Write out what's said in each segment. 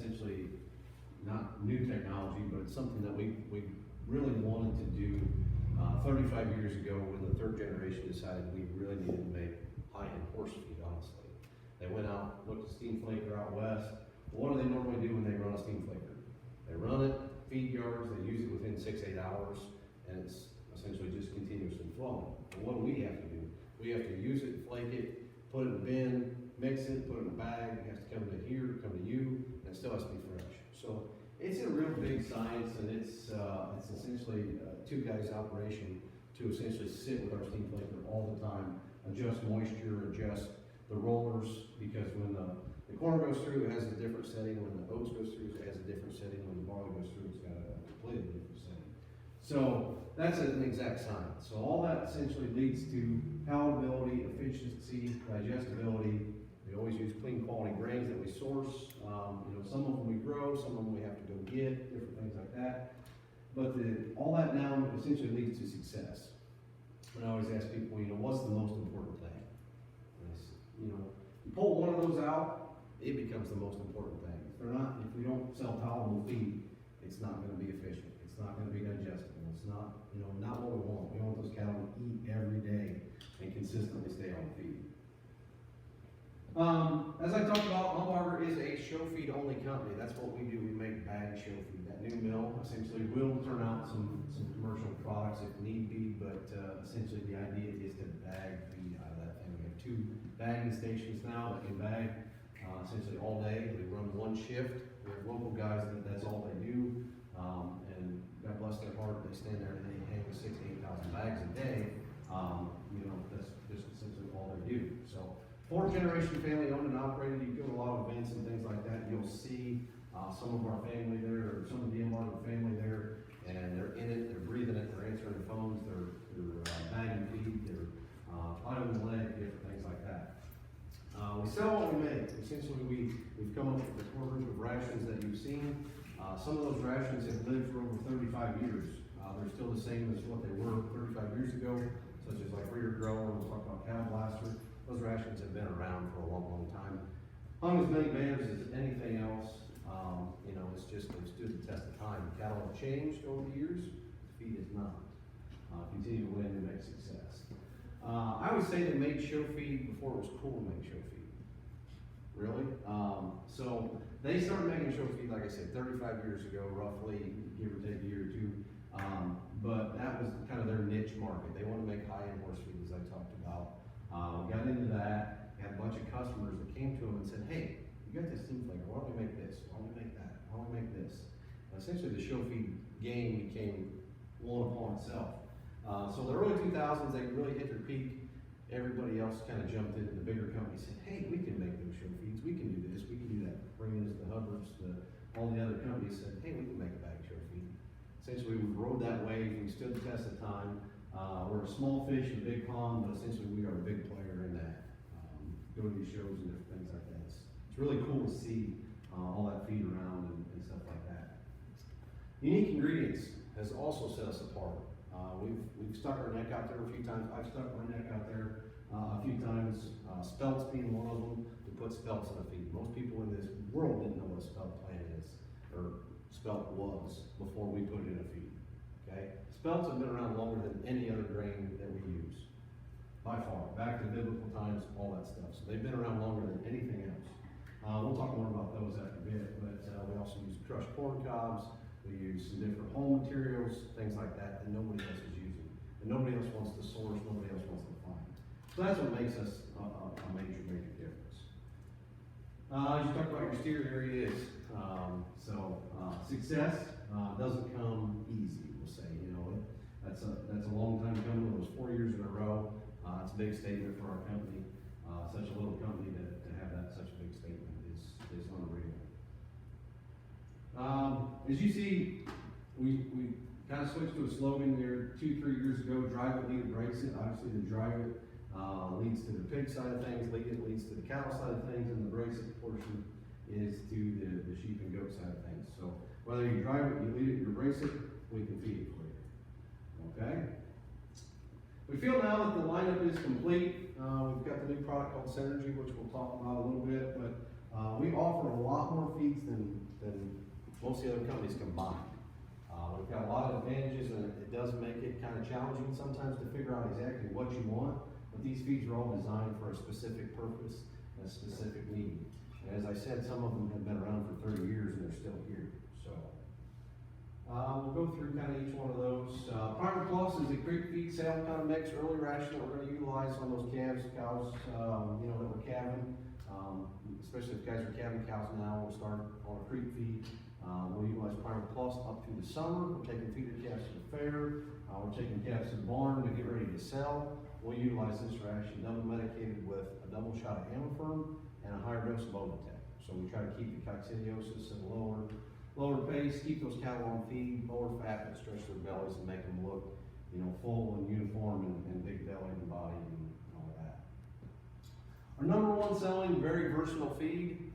essentially not new technology, but it's something that we really wanted to do 35 years ago when the third generation decided we really needed to make high-end horse feed, honestly. They went out, looked at steam flaker out west. What do they normally do when they run a steam flaker? They run it, feed yards, they use it within 6-8 hours, and it's essentially just continuously flowing. And what do we have to do? We have to use it, flake it, put it in a bin, mix it, put it in a bag. It has to come to here, come to you, and it still has to be fresh. So it's a real big science, and it's essentially two guys' operation to essentially sit with our steam flaker all the time, adjust moisture, adjust the rollers, because when the corn goes through, it has a different setting. When the oats goes through, it has a different setting. When the barley goes through, it's got a completely different setting. So that's an exact science. So all that essentially leads to palatability, efficiency, digestibility. We always use clean quality grains that we source. Some of them we grow, some of them we have to go get, different things like that. But all that now essentially leads to success. And I always ask people, what's the most important thing? And you pull one of those out, it becomes the most important thing. If we don't sell palatable feed, it's not going to be efficient. It's not going to be digestible. It's not, not what we want. We want those cattle to eat every day and consistently stay on feed. As I talked about, Umbarger is a show feed only company. That's what we do. We make bag show feed. That new mill essentially will turn out some commercial products if need be, but essentially the idea is to bag feed out of that thing. We have 2 bagging stations now that can bag essentially all day. We run one shift. We have local guys that's all they do. And God bless their heart, they stand there and they hang 6,000 to 8,000 bags a day. That's just essentially all they do. So 4th generation family owned and operated. You go to a lot of events and things like that, you'll see some of our family there, or some of the Umbarger family there, and they're in it, they're breathing it, they're answering the phones, they're bagging feed, they're climbing the leg, different things like that. We sell what we make. Essentially, we've come up with the core group of rations that you've seen. Some of those rations have lived for over 35 years. They're still the same as what they were 35 years ago, such as like rear grower, we'll talk about cow blaster. Those rations have been around for a long, long time. Hung as many banners as anything else. It's just, they've stood the test of time. Cattle have changed over the years. The feed has not. Continue to win and make success. I would say they made show feed before it was cool to make show feed. Really? So they started making show feed, like I said, 35 years ago, roughly, give or take a year or two. But that was kind of their niche market. They want to make high-end horse feed, as I talked about. We got into that. We had a bunch of customers that came to them and said, hey, you got this steam flaker, why don't we make this? Why don't we make that? Why don't we make this? And essentially the show feed game became one upon itself. So the early 2000s, they really hit their peak. Everybody else kind of jumped in, and the bigger companies said, hey, we can make those show feeds, we can do this, we can do that. Bringing us the Hubbards, all the other companies said, hey, we can make a bag show feed. Essentially, we rode that wave, we stood the test of time. We're a small fish in a big pond, but essentially we are a big player in that. Go to these shows and different things like that. It's really cool to see all that feed around and stuff like that. Unique ingredients has also set us apart. We've stuck our neck out there a few times. I've stuck my neck out there a few times. Spelts being one of them. To put spelts in a feed. Most people in this world didn't know what a spelt plant is, or spelt was, before we put it in a feed. Okay? Spelts have been around longer than any other grain that we use. By far. Back to biblical times, all that stuff. So they've been around longer than anything else. We'll talk more about those after a bit, but we also use crushed corn cobs. We use some different home materials, things like that nobody else is using. And nobody else wants to source, nobody else wants to find. So that's what makes us a major, major difference. As you talk about your steer areas, success doesn't come easy, we'll say. That's a long time coming. It was 4 years in a row. It's a big statement for our company. Such a little company to have that such a big statement is unreal. As you see, we kind of switched to a slogan there 2-3 years ago: drive it, lead it, brace it. Obviously, the drive it leads to the pig side of things, lead it leads to the cattle side of things, and the brace it portion is to the sheep and goat side of things. So whether you drive it, you lead it, you brace it, we can feed it for you. Okay? We feel now that the lineup is complete. We've got the new product called Synergy, which we'll talk about a little bit, but We offer a lot more feeds than most of the other companies combined. We've got a lot of advantages, and it does make it kind of challenging sometimes to figure out exactly what you want, but these feeds are all designed for a specific purpose and a specific need. And as I said, some of them have been around for 30 years and they're still here. So we'll go through kind of each one of those. Primer Plus is a creek feed sale kind of mix, early ration that we're going to utilize on those calves, cows, you know, that we're calving. Especially if guys are calving cows now, we'll start on a creek feed. We'll utilize Primer Plus up through the summer. We're taking feeder calves to the fair. We're taking calves to the barn to get ready to sell. We'll utilize this ration double medicated with a double shot of Heifer and a higher dose of Ovatec. So we try to keep the coccidiosis at a lower pace, keep those cattle on feed, lower fat, but stretch their bellies and make them look, you know, full and uniform and big belly and body and all that. Our number one selling, very versatile feed,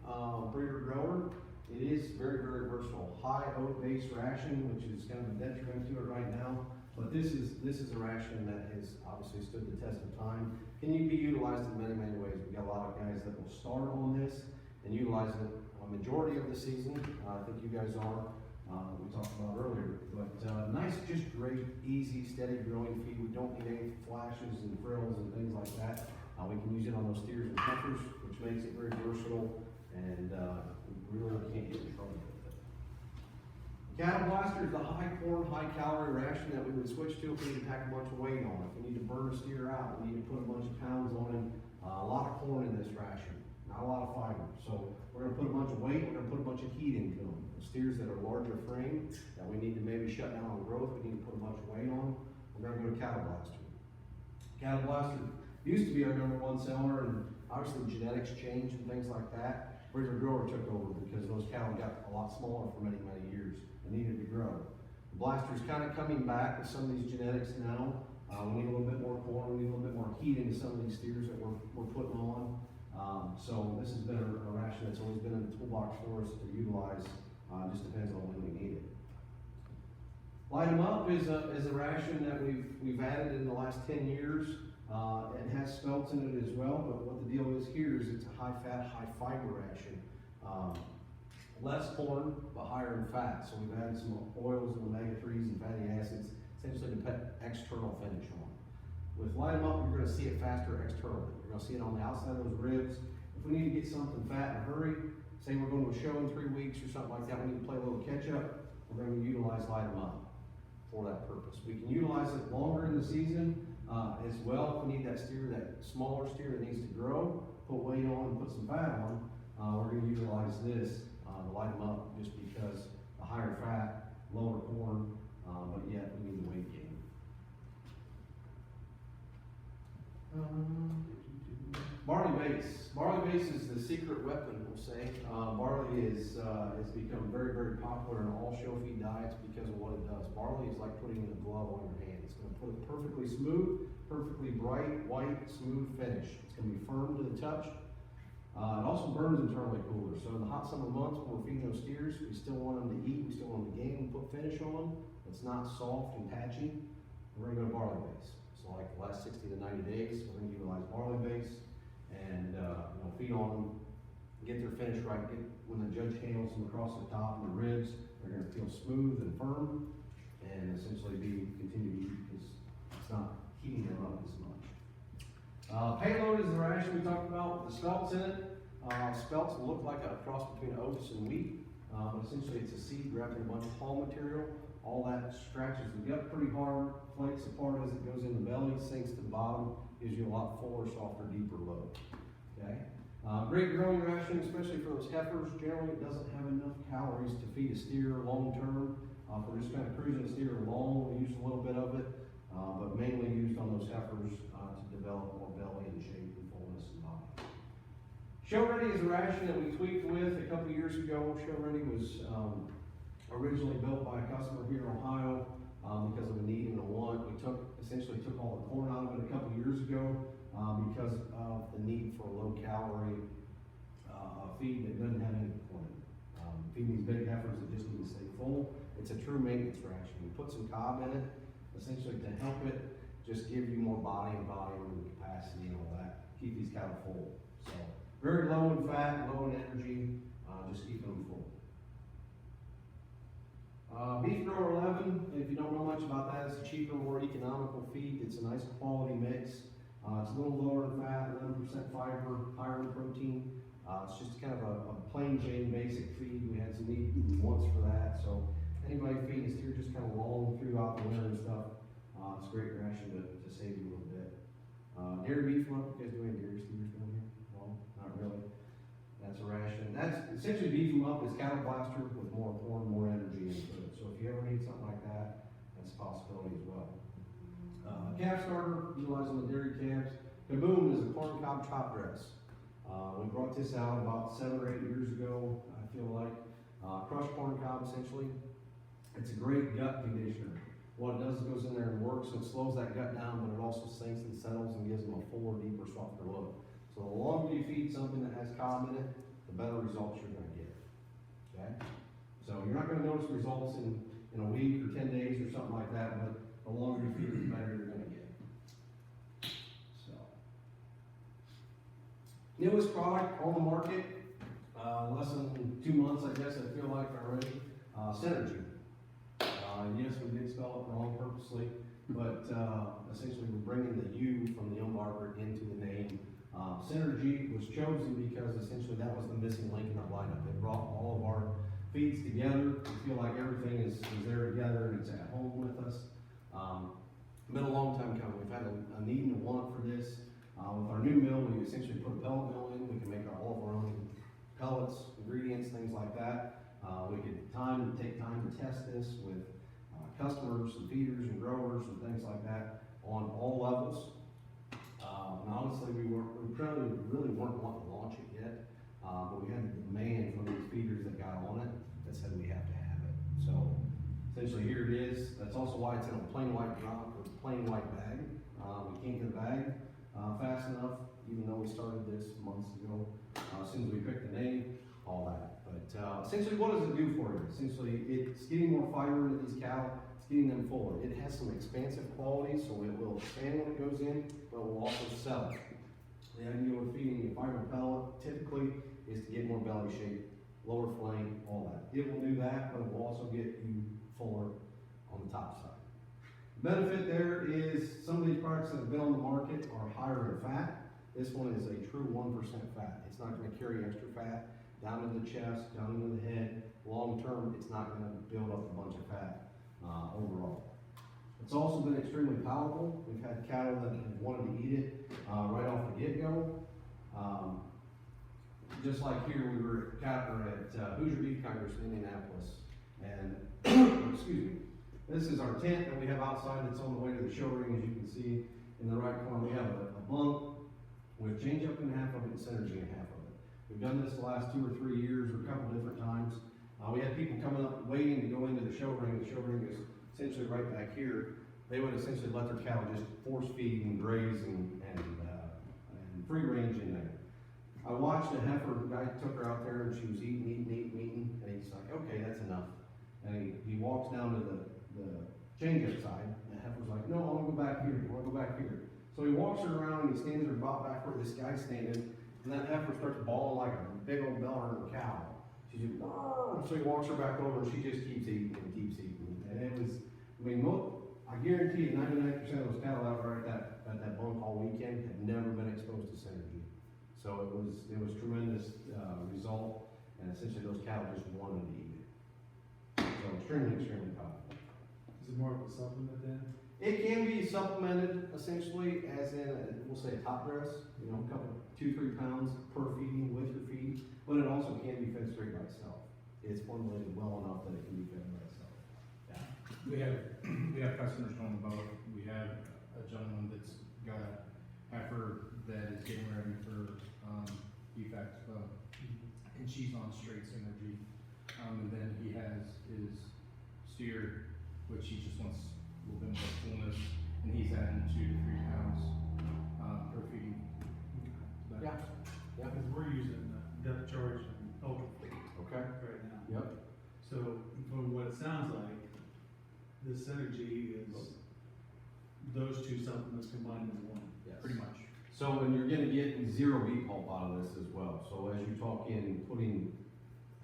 breeder grower. It is very, very versatile. High oat based ration, which is kind of a detriment to it right now. But this is a ration that has obviously stood the test of time. Can you be utilized in many, many ways? We've got a lot of guys that will start on this and utilize it a majority of the season. I think you guys are, we talked about earlier. But nice, just great, easy, steady growing feed. We don't need any flashes and frills and things like that. We can use it on those steers and heifers, which makes it very versatile, and we really can't get in trouble with it. Cattle Blaster is the high corn, high calorie ration that we would switch to if we need to pack a bunch of weight on. If we need to burn a steer out, we need to put a bunch of pounds on him. A lot of corn in this ration, not a lot of fiber. So we're gonna put a bunch of weight, we're gonna put a bunch of heat into them. The steers that are larger frame, that we need to maybe shut down on growth, we need to put a bunch of weight on, we're gonna go to Cattle Blaster. Cattle Blaster used to be our number one seller, and obviously genetics changed and things like that. Breeder grower took over because those cattle got a lot smaller for many, many years and needed to grow. The Blaster's kind of coming back with some of these genetics now. We need a little bit more corn, we need a little bit more heat into some of these steers that we're putting on. So this has been a ration that's always been in the toolbox for us to utilize. Just depends on when we need it. Light 'em Up is a ration that we've added in the last 10 years. It has spelts in it as well, but what the deal is here is it's a high fat, high fiber ration. Less corn, but higher in fat. So we've added some oils and omega-3s and fatty acids, essentially to put external finish on. With Light 'em Up, you're gonna see it faster externally. You're gonna see it on the outside of those ribs. If we need to get something fat in a hurry, say we're going to a show in 3 weeks or something like that, we need to play a little catch up, we're gonna utilize Light 'em Up for that purpose. We can utilize it longer in the season, as well. If we need that steer, that smaller steer that needs to grow, put weight on and put some fat on, we're going to utilize this to light them up, just because the higher fat, lower corn, but yet we need the weight gain. Barley base. Barley base is the secret weapon, we'll say. Barley has become very, very popular in all show feed diets because of what it does. Barley is like putting a glove on your hand. It's going to put it perfectly smooth, perfectly bright, white, smooth finish. It's going to be firm to the touch. It also burns internally cooler. So in the hot summer months when we're feeding those steers, we still want them to eat, we still want them to gain and put finish on them. It's not soft and patchy. We're going to go to barley base. So like the last 60 to 90 days, we're going to utilize barley base and feed on them, get their finish right. When the judge handles them across the top and the ribs, they're going to feel smooth and firm, and essentially continue to eat because it's not heating them up as much. Payload is the ration we talked about. The spelts in it. Spelts look like a cross between oats and wheat, but essentially it's a seed wrapped in a bunch of hull material. All that scratches the gut pretty hard, flakes apart as it goes in the belly, sinks to the bottom, gives you a lot fuller, softer, deeper load. Okay. Great growing ration, especially for those heifers. Generally, it doesn't have enough calories to feed a steer long term. If we're just kind of cruising a steer along, we use a little bit of it, but mainly used on those heifers to develop more belly and shape and fullness and body. Show Ready is a ration that we tweaked with a couple years ago. Show Ready was originally built by a customer here in Ohio because of a need and a want. We essentially took all the corn out of it a couple years ago because of the need for low calorie feed that doesn't have any corn in it. Feeding these big heifers that just need to stay full. It's a true maintenance ration. We put some cob in it, essentially to help it just give you more body and volume and capacity and all that. Keep these cattle full. So Very low in fat, low in energy, just keeping them full. Beef Grower 11, if you don't know much about that, it's a cheaper, more economical feed. It's a nice quality mix. It's a little lower in fat, 11% fiber, higher in protein. It's just kind of a plain Jane basic feed. We had some meat once for that, so anybody feeding this here just kind of long throughout the winter and stuff, it's a great ration to save you a little bit. Dairy beef, what you guys doing dairy steers down here? Well, not really. That's a ration. That's essentially beef them up is cattle blaster with more corn, more energy into it. So if you ever need something like that, that's a possibility as well. Calf starter, utilizing the dairy calves. Kaboom is a corn cob top dress. We brought this out about 7 or 8 years ago, I feel like. Crushed corn cob, essentially. It's a great gut conditioner. What it does is it goes in there and works, so it slows that gut down, but it also sinks and settles and gives them a fuller, deeper, softer look. So the longer you feed something that has cob in it, the better results you're going to get. Okay? So you're not going to notice results in a week or 10 days or something like that, but the longer you feed it, the better you're going to get. So, newest product on the market, less than 2 months, I guess I feel like already. Synergy. Yes, we did spell it wrong purposely, but essentially we're bringing the U from the Umbarger into the name. Synergy was chosen because essentially that was the missing link in our lineup. It brought all of our feeds together. We feel like everything is there together and it's at home with us. Been a long time coming. We've had a need and a want for this. With our new mill, we essentially put a pellet mill in. We can make all of our own pellets, ingredients, things like that. We could take time to test this with customers and feeders and growers and things like that on all levels. And honestly, we probably really weren't wanting to launch it yet, but we had the demand from these feeders that got on it that said we have to have it. So essentially here it is. That's also why it's in a plain white drop or plain white bag. We can't get a bag fast enough, even though we started this months ago. As soon as we picked the name, all that. But essentially, what does it do for you? Essentially, it's getting more fiber into these cattle. It's getting them fuller. It has some expansive qualities, so it will expand when it goes in, but it will also settle. The idea with feeding a fiber pellet typically is to get more belly shape, lower flank, all that. It will do that, but it will also get you fuller on the top side. Benefit there is some of these products that have been on the market are higher in fat. This one is a true 1% fat. It's not going to carry extra fat down into the chest, down into the head. Long term, it's not going to build up a bunch of fat overall. It's also been extremely palatable. We've had cattle that have wanted to eat it right off the get-go. Just like here, we were at Hoosier Beef Congress in Indianapolis, and excuse me, this is our tent that we have outside that's on the way to the show ring. As you can see in the right corner, we have a bunk with change up in half of it and synergy in half of it. We've done this the last 2 or 3 years, or a couple different times. We had people coming up waiting to go into the show ring. The show ring is essentially right back here. They would essentially let their cattle just force feed and graze and free range in there. I watched a heifer, the guy took her out there and she was eating, and he's like, okay, that's enough. And he walks down to the change-up side, and the heifer's like, no, I want to go back here, I want to go back here. So he walks her around and he stands her about back where this guy's standing, and that heifer starts bawling like a big old bell-earning cow. She's just, so he walks her back over and she just keeps eating and keeps eating. And it was, I mean, I guarantee you 99% of those cattle out there at that bunk all weekend had never been exposed to synergy. So it was tremendous result, and essentially those cattle just wanted to eat it. So extremely powerful. Is it more of a supplement then? It can be supplemented essentially as in, we'll say a top dress, you know, a couple, 2-3 pounds per feeding with your feed, but it also can be fed straight by itself. It's formulated well enough that it can be fed by itself. Yeah. We have customers going both. We have a gentleman that's got a heifer that is getting ready for beef expo, and she's on straight synergy. And then he has his steer, which he just wants a little bit more fullness, and he's adding 2 to 3 pounds per feeding. Yeah. Because we're using depth charge and ultra Okay. right now. Yep. So from what it sounds like, this synergy is those 2 supplements combined into one. Yes. Pretty much. So, and you're gonna get zero beet pulp out of this as well. So as you talk in putting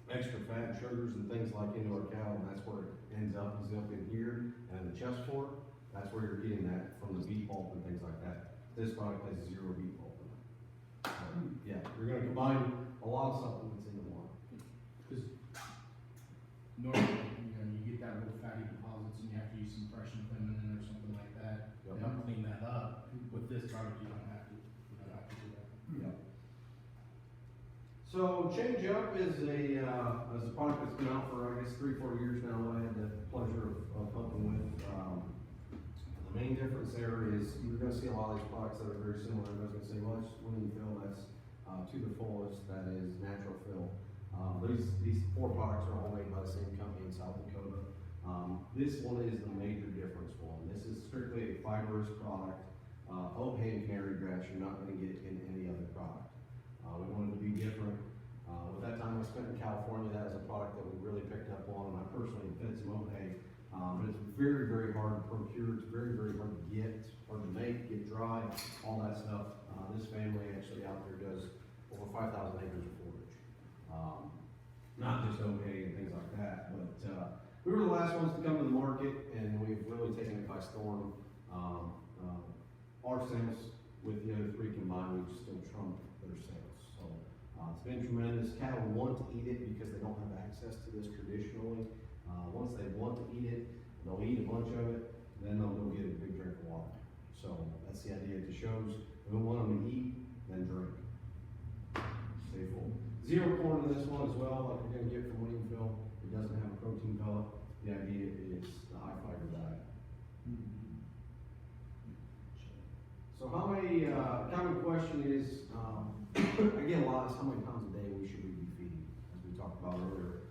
extra fat, sugars and things like into our cattle, that's where it ends up, is up in here and the chest fork. That's where you're getting that from the beet pulp and things like that. This product has zero beet pulp in it. So, yeah, you're gonna combine a lot of supplements into one. Because normally, you get that little fatty deposits and you have to use some fresh and feminine or something like that to Yep. help clean that up. With this product, you don't have to, do that. Yeah. So Change Up is a product that's been out for, I guess, 3-4 years now. I had the pleasure of helping with. The main difference there is you're gonna see a lot of these products that are very similar. Everybody's gonna say, well, it's winning fill, that's to the fullest, that is natural fill. These 4 products are all made by the same company in South Dakota. This one is the major difference one. This is strictly a fibrous product. Oat hay and canary grass you're not gonna get in any other product. We wanted to be different. With that time I spent in California, that was a product that we really picked up on, and I personally fed some oat hay. But it's very, very hard to procure. It's very, very hard to get, hard to make, get dry, all that stuff. This family actually out there does over 5,000 acres of forage. Not just oat hay and things like that, but we were the last ones to come to the market, and we've really taken it by storm. Our sales with the other 3 combined, we've still trumped their sales. So it's been tremendous. Cattle want to eat it because they don't have access to this traditionally. Once they want to eat it, they'll eat a bunch of it, then they'll go get a big drink of water. So that's the idea at the shows. We want them to eat, then drink. Stay full. Zero corn in this one as well, like you're gonna get from Wingfield. It doesn't have a protein pellet. The idea is the high fiber diet. So how many, common question is, again, a lot is how many pounds a day should we be feeding, as we talked about earlier.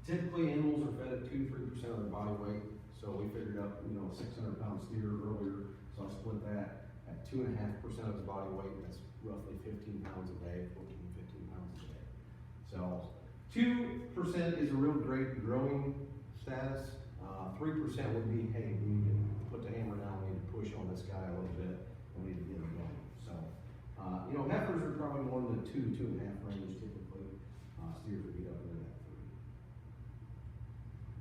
Typically animals are fed at 2-3% of their body weight. So we figured up, a 600-pound steer earlier. So I split that at 2.5% of his body weight. That's roughly 15 pounds a day, 14, 15 pounds a day. So 2% is a real great growing status. 3% would be, hey, we need to put the hammer down, we need to push on this guy a little bit, and we need to get him going. So, heifers are probably more in the 2-2.5 range typically. Steers would be up in that 3.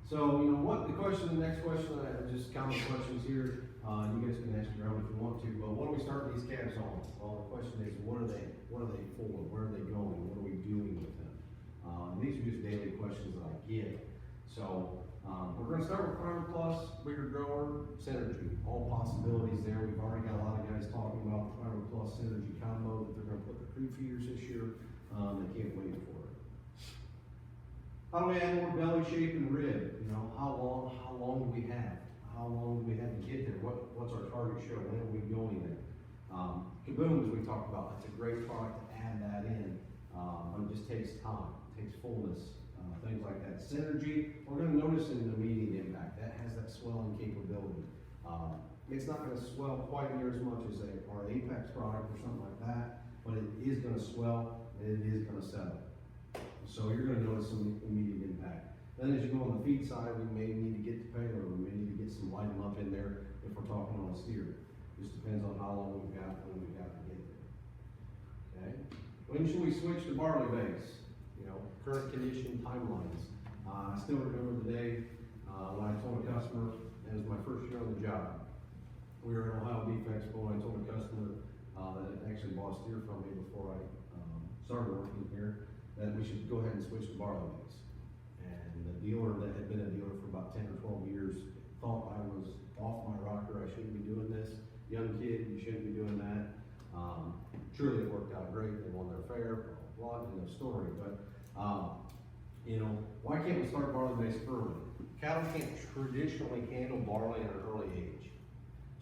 So, the next question, just common questions here. You guys can ask your own if you want to, but what are we starting these calves on? Well, the question is, what are they for? Where are they going? What are we doing with them? These are just daily questions that I get. So, we're gonna start with Primer Plus, bigger grower, Synergy. All possibilities there. We've already got a lot of guys talking about the Primer Plus Synergy combo that they're gonna put the crew feeders this year. They can't wait for it. How do we add more belly shape and rib? How long do we have? How long do we have to get there? What's our target show? When are we going there? Kaboom, as we talked about, it's a great product to add that in, but it just takes time, it takes fullness, things like that. Synergy, we're gonna notice in the immediate impact, that has that swelling capability. It's not gonna swell quite near as much as our Apex product or something like that, but it is gonna swell, and it is gonna settle. So you're gonna notice some immediate impact. Then as you go on the feed side, we may need to get the payload, we may need to get some light them up in there if we're talking on a steer. Just depends on how long we've got, when we've got to get there. Okay? When should we switch to barley base? Current condition timelines. I still remember the day when I told a customer, it was my first year on the job. We were at Ohio Beef Expo, and I told a customer that had actually bought a steer from me before I started working here, that we should go ahead and switch to barley base. And the dealer that had been a dealer for about 10 or 12 years thought I was off my rocker, I shouldn't be doing this. Young kid, you shouldn't be doing that. Truly it worked out great, they won their fair, blah, end of story. But, why can't we start barley base early? Cattle can't traditionally handle barley at an early age.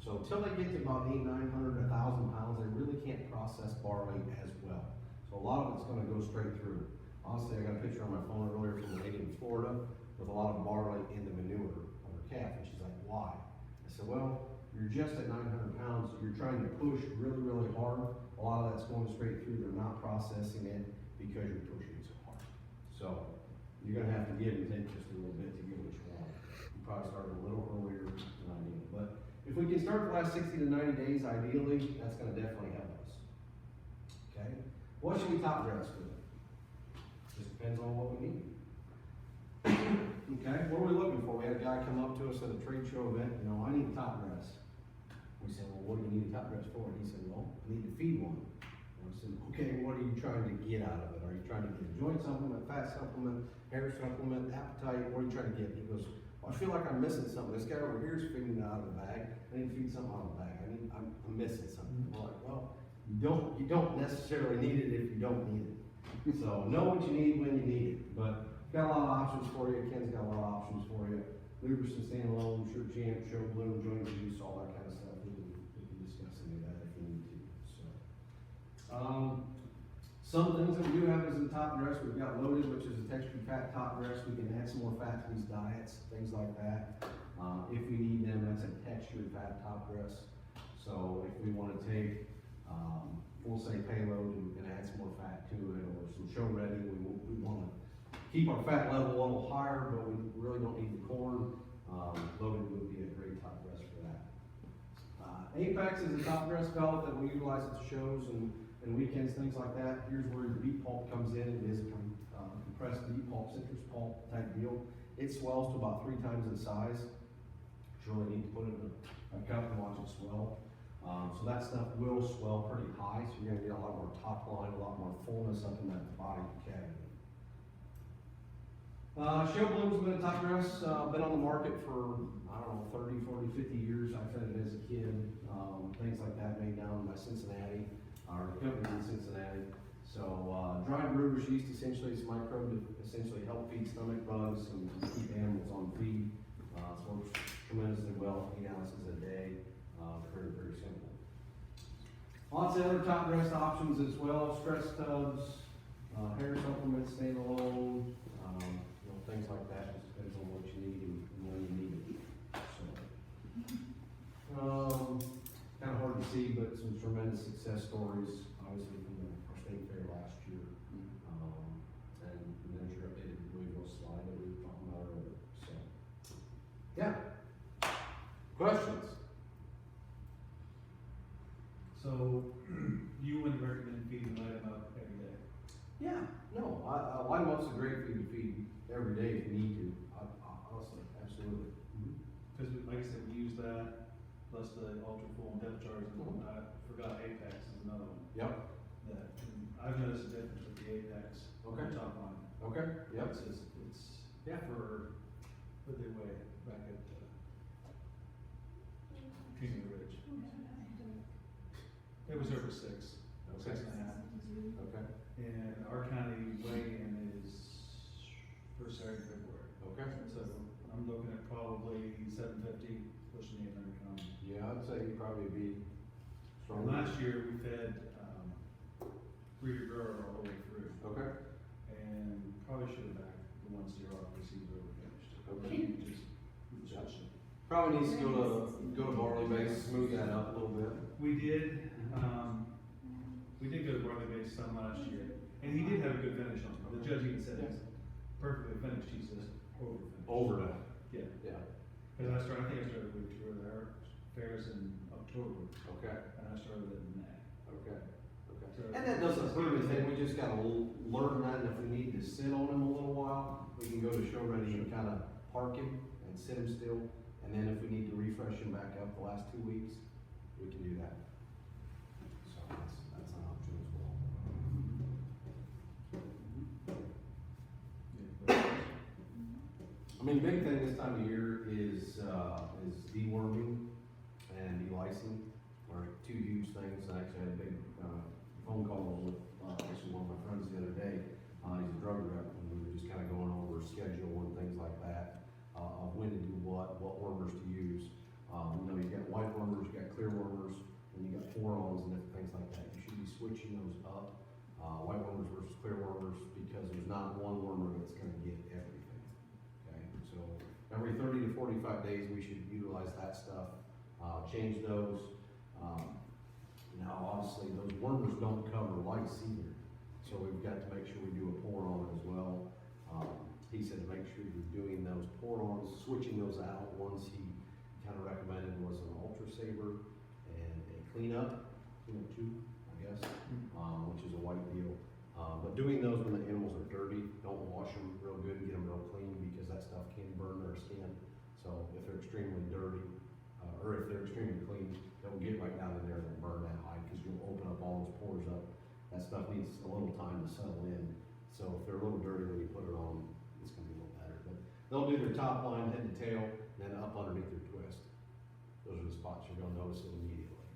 So until they get to about 800, 900, 1,000 pounds, they really can't process barley as well. So a lot of it's gonna go straight through. Honestly, I got a picture on my phone earlier from a lady in Florida with a lot of barley in the manure of her calf, and she's like, why? I said, well, you're just at 900 pounds, you're trying to push really, really hard. A lot of that's going straight through, they're not processing it because you're pushing so hard. So, you're gonna have to give and take just a little bit to get what you want. You probably start a little earlier than I did. But if we can start the last 60 to 90 days, ideally, that's gonna definitely help us. Okay, what should we top dress with? Just depends on what we need. Okay, what are we looking for? We had a guy come up to us at a trade show event, you know, I need a top dress. We said, well, what do you need a top dress for? And he said, well, I need to feed one. And I said, okay, what are you trying to get out of it? Are you trying to get a joint supplement, fat supplement, hair supplement, appetite? What are you trying to get? He goes, well, I feel like I'm missing something. This guy over here is feeding it out of the bag. I need to feed something out of the bag. I'm missing something. We're like, well, you don't necessarily need it if you don't need it. So know what you need when you need it. But got a lot of options for you. Ken's got a lot of options for you. Lubricant, standalone, Shirt Champ, Show Bloom, joint juice, all that kind of stuff. We can discuss any of that if you need to. So, some things that we do have as a top dress, we've got loaded, which is a textured fat top dress. We can add some more fat to these diets, things like that. If we need them, that's a textured fat top dress. So if we want to take full say payload and we can add some more fat to it, or some show ready, we want to keep our fat level a little higher, but we really don't need the corn. Loaded would be a great top dress for that. Apex is a top dress pellet that we utilize at the shows and weekends, things like that. Here's where your beet pulp comes in. It is a compressed beet pulp, citrus pulp type deal. It swells to about 3 times its size. You really need to put it in a cup and watch it swell. So that stuff will swell pretty high, so you're gonna get a lot more top line, a lot more fullness up in that body cavity. Show Bloom's been a top dress, been on the market for, I don't know, 30, 40, 50 years. I fed it as a kid, things like that, made down by Cincinnati, our company in Cincinnati. So, dried brewer's yeast essentially is microbe to essentially help feed stomach bugs and keep animals on feed. So it works tremendously well, 8 ounces a day, very, very simple. Lots of other top dress options as well, stress tubs, hair supplements, standalone, things like that. Just depends on what you need and when you need it. So, kind of hard to see, but some tremendous success stories, obviously from our state fair last year. And there's your updated Louisville slide that we were talking about earlier. So, yeah. Questions? So, you wouldn't recommend feeding light them up every day? Yeah, no, light them up's a great feed to feed every day if you need to. Honestly, absolutely. Because like I said, we use that, plus the ultra full and depth charge, and I forgot Apex is another one. Yep. That, I've noticed a difference with the Apex. Okay. On top line. Okay. Yep. It's Yeah. for, what they weigh back at, King of the Ridge. It was over 6, Okay. 6.5. Okay. And our county weigh-in is first Saturday, February. Okay. So I'm looking at probably 750, pushing 800 pounds. Yeah, I'd say you'd probably be And strong. last year, we fed, breeder grower all the way through, Okay. and probably should have backed the 1-0 off because he was overfinished. Okay. We just switched it. Probably needs to go to barley base, smooth that up a little bit. We did go to barley base some last year, and he did have a good finish on it. The judge even said it's perfectly finished, he says overfinished. Overdone. Yeah. Yeah. Because I think I started week 2 of the fairs in October, Okay. and I started in May. Okay. Okay. So- And that doesn't hurt anything. We just gotta learn that, and if we need to sit on him a little while, we can go to show ready and kind of park him and sit him still. And then if we need to refresh him back up the last 2 weeks, we can do that. So that's an option as well. I mean, big thing this time of year is deworming and delicing are 2 huge things. I actually had a big phone call with actually one of my friends the other day. He's a drug rep, and we were just kind of going over schedule and things like that, of when to do what wormers to use. You've got white wormers, you've got clear wormers, and you've got pour-ons and different things like that. You should be switching those up, white wormers versus clear wormers, because there's not one wormer that's gonna get everything. Okay, so every 30 to 45 days, we should utilize that stuff, change those. Now, obviously, those wormers don't cover lice either, so we've got to make sure we do a pour-on as well. He said to make sure you're doing those pour-ons, switching those out once he kinda recommended was an Ultra Saber and a cleanup, tube, I guess, which is a white deal. But doing those when the animals are dirty, don't wash them real good, get them real clean, because that stuff can burn their skin. So if they're extremely dirty, or if they're extremely clean, they'll get right down in there and burn that hide, because you'll open up all those pores up. That stuff needs a little time to settle in. So if they're a little dirty when you put it on, it's gonna be a little better. But they'll do their top line, head to tail, and then up underneath their twist. Those are the spots you're gonna notice it immediately.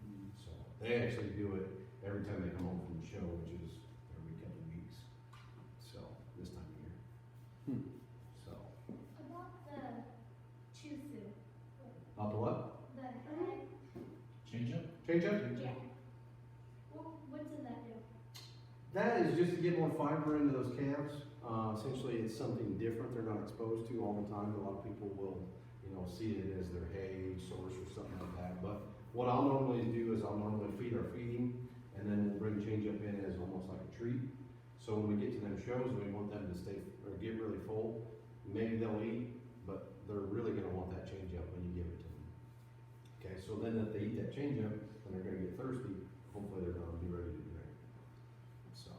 So they actually do it every time they come home from the show, which is every couple of weeks. So, this time of year. So, About the chew food, up to what? the head, Change up? Change up? yeah. What does that do? That is just to get more fiber into those calves. Essentially, it's something different they're not exposed to all the time. A lot of people will, see it as their hay source or something like that. But what I'll normally do is I'll normally feed our feeding, and then we'll bring change up in as almost like a treat. So when we get to them shows, we want them to stay or get really full. Maybe they'll eat, but they're really gonna want that change up when you give it to them. Okay, so then if they eat that change up, and they're gonna get thirsty, hopefully they're gonna be ready to drink. So,